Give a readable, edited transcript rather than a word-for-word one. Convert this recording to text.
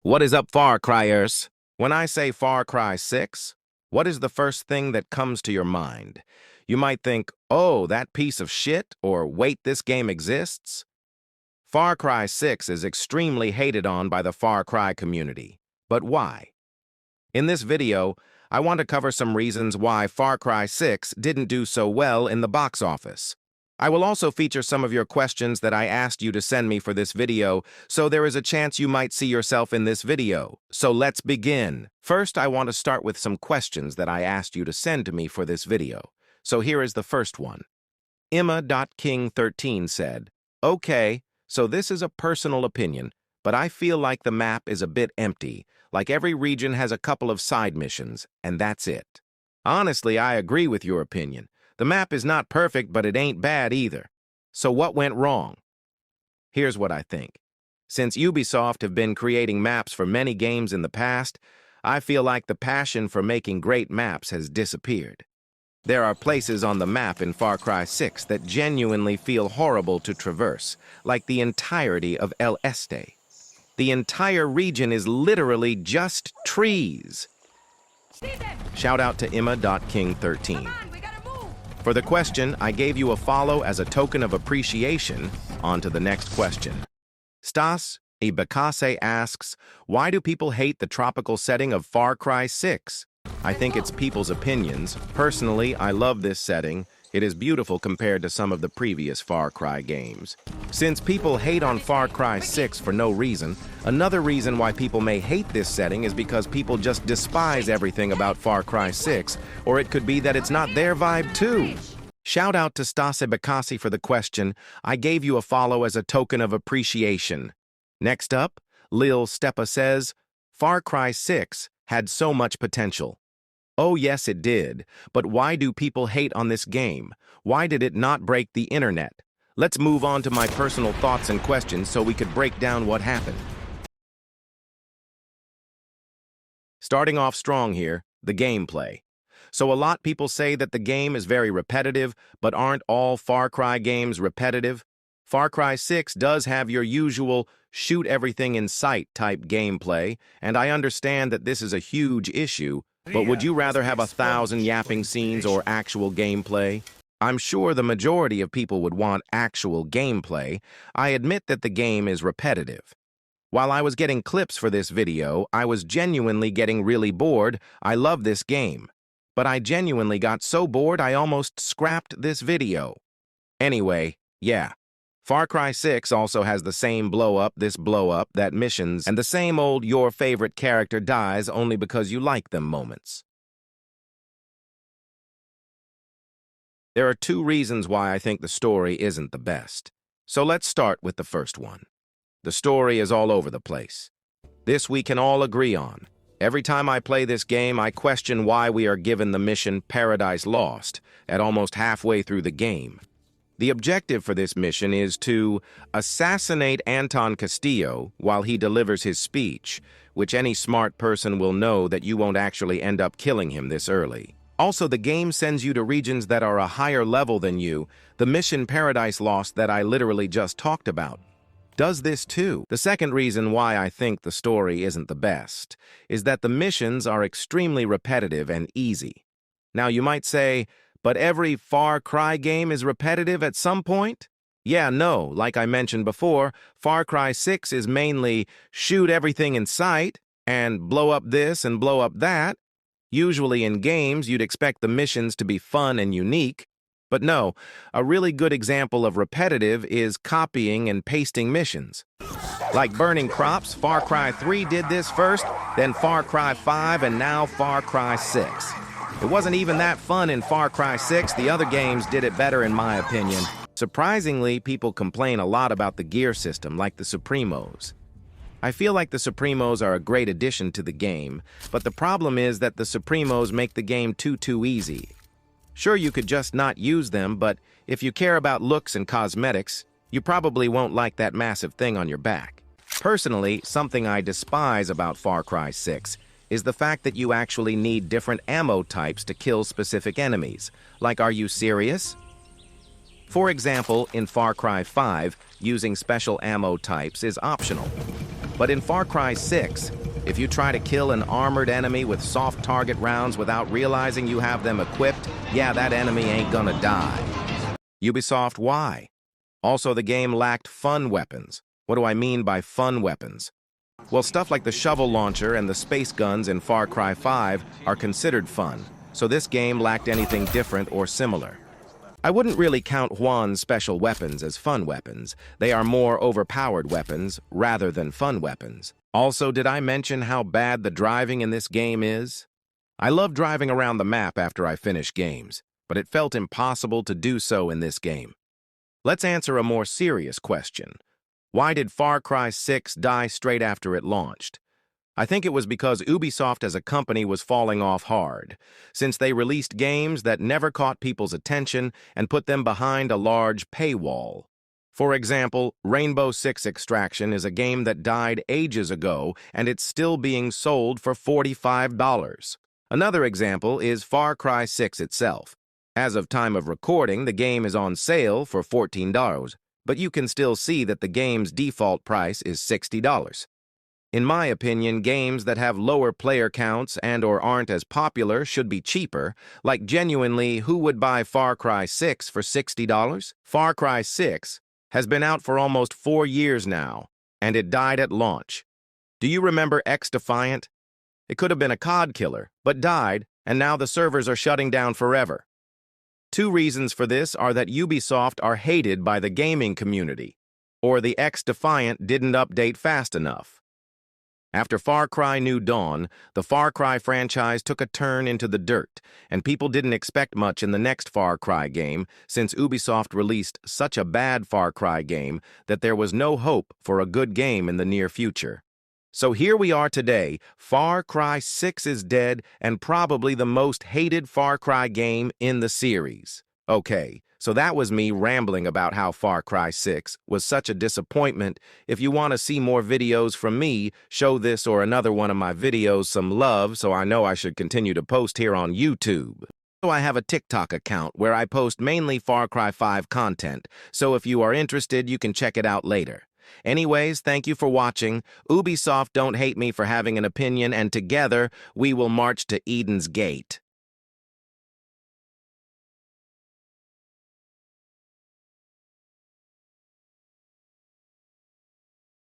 What is up, Far Cryers? When I say Far Cry 6, what is the first thing that comes to your mind? You might think, oh, that piece of shit, or wait, this game exists? Far Cry 6 is extremely hated on by the Far Cry community. But why? In this video, I want to cover some reasons why Far Cry 6 didn't do so well in the box office. I will also feature some of your questions that I asked you to send me for this video, so there is a chance you might see yourself in this video. So let's begin. First, I want to start with some questions that I asked you to send to me for this video. So here is the first one. Emma.King13 said, okay, so this is a personal opinion, but I feel like the map is a bit empty, like every region has a couple of side missions, and that's it. Honestly, I agree with your opinion. The map is not perfect, but it ain't bad either. So what went wrong? Here's what I think. Since Ubisoft have been creating maps for many games in the past, I feel like the passion for making great maps has disappeared. There are places on the map in Far Cry 6 that genuinely feel horrible to traverse, like the entirety of El Este. The entire region is literally just trees. Shout out to Emma.King13. For the question, I gave you a follow as a token of appreciation. On to the next question. Stas Ibakase asks, why do people hate the tropical setting of Far Cry 6? I think it's people's opinions. Personally, I love this setting. It is beautiful compared to some of the previous Far Cry games. Since people hate on Far Cry 6 for no reason, another reason why people may hate this setting is because people just despise everything about Far Cry 6, or it could be that it's not their vibe too. Shout out to Stase Bakasi for the question. I gave you a follow as a token of appreciation. Next up, Lil Stepa says, Far Cry 6 had so much potential. Oh yes, it did. But why do people hate on this game? Why did it not break the internet? Let's move on to my personal thoughts and questions so we could break down what happened. Starting off strong here, the gameplay. So a lot people say that the game is very repetitive, but aren't all Far Cry games repetitive? Far Cry 6 does have your usual shoot everything in sight type gameplay, and I understand that this is a huge issue, but would you rather have 1,000 yapping scenes or actual gameplay? I'm sure the majority of people would want actual gameplay. I admit that the game is repetitive. While I was getting clips for this video, I was genuinely getting really bored. I love this game. But I genuinely got so bored I almost scrapped this video. Anyway, yeah. Far Cry 6 also has the same blow-up, that missions, and the same old your favorite character dies only because you like them moments. There are two reasons why I think the story isn't the best. So let's start with the first one. The story is all over the place. This we can all agree on. Every time I play this game, I question why we are given the mission Paradise Lost at almost halfway through the game. The objective for this mission is to assassinate Anton Castillo while he delivers his speech, which any smart person will know that you won't actually end up killing him this early. Also, the game sends you to regions that are a higher level than you, the mission Paradise Lost that I literally just talked about. Does this too. The second reason why I think the story isn't the best is that the missions are extremely repetitive and easy. Now you might say, but every Far Cry game is repetitive at some point? Yeah, no, like I mentioned before, Far Cry 6 is mainly shoot everything in sight and blow up this and blow up that. Usually in games, you'd expect the missions to be fun and unique. But no, a really good example of repetitive is copying and pasting missions. Like burning crops, Far Cry 3 did this first, then Far Cry 5, and now Far Cry 6. It wasn't even that fun in Far Cry 6. The other games did it better in my opinion. Surprisingly, people complain a lot about the gear system, like the Supremos. I feel like the Supremos are a great addition to the game, but the problem is that the Supremos make the game too easy. Sure, you could just not use them, but if you care about looks and cosmetics, you probably won't like that massive thing on your back. Personally, something I despise about Far Cry 6 is the fact that you actually need different ammo types to kill specific enemies. Like, are you serious? For example, in Far Cry 5, using special ammo types is optional. But in Far Cry 6, if you try to kill an armored enemy with soft target rounds without realizing you have them equipped, yeah, that enemy ain't gonna die. Ubisoft, why? Also, the game lacked fun weapons. What do I mean by fun weapons? Well, stuff like the shovel launcher and the space guns in Far Cry 5 are considered fun, so this game lacked anything different or similar. I wouldn't really count Juan's special weapons as fun weapons. They are more overpowered weapons rather than fun weapons. Also, did I mention how bad the driving in this game is? I love driving around the map after I finish games, but it felt impossible to do so in this game. Let's answer a more serious question. Why did Far Cry 6 die straight after it launched? I think it was because Ubisoft as a company was falling off hard, since they released games that never caught people's attention and put them behind a large paywall. For example, Rainbow Six Extraction is a game that died ages ago and it's still being sold for $45. Another example is Far Cry 6 itself. As of time of recording, the game is on sale for $14, but you can still see that the game's default price is $60. In my opinion, games that have lower player counts and/or aren't as popular should be cheaper. Like genuinely, who would buy Far Cry 6 for $60? Far Cry 6 has been out for almost 4 years now, and it died at launch. Do you remember XDefiant? It could have been a COD killer, but died, and now the servers are shutting down forever. Two reasons for this are that Ubisoft are hated by the gaming community, or the XDefiant didn't update fast enough. After Far Cry New Dawn, the Far Cry franchise took a turn into the dirt, and people didn't expect much in the next Far Cry game since Ubisoft released such a bad Far Cry game that there was no hope for a good game in the near future. So here we are today. Far Cry 6 is dead and probably the most hated Far Cry game in the series. Okay, so that was me rambling about how Far Cry 6 was such a disappointment. If you want to see more videos from me, show this or another one of my videos some love so I know I should continue to post here on YouTube. So I have a TikTok account where I post mainly Far Cry 5 content, so if you are interested, you can check it out later. Anyways, thank you for watching. Ubisoft don't hate me for having an opinion, and together we will march to Eden's Gate.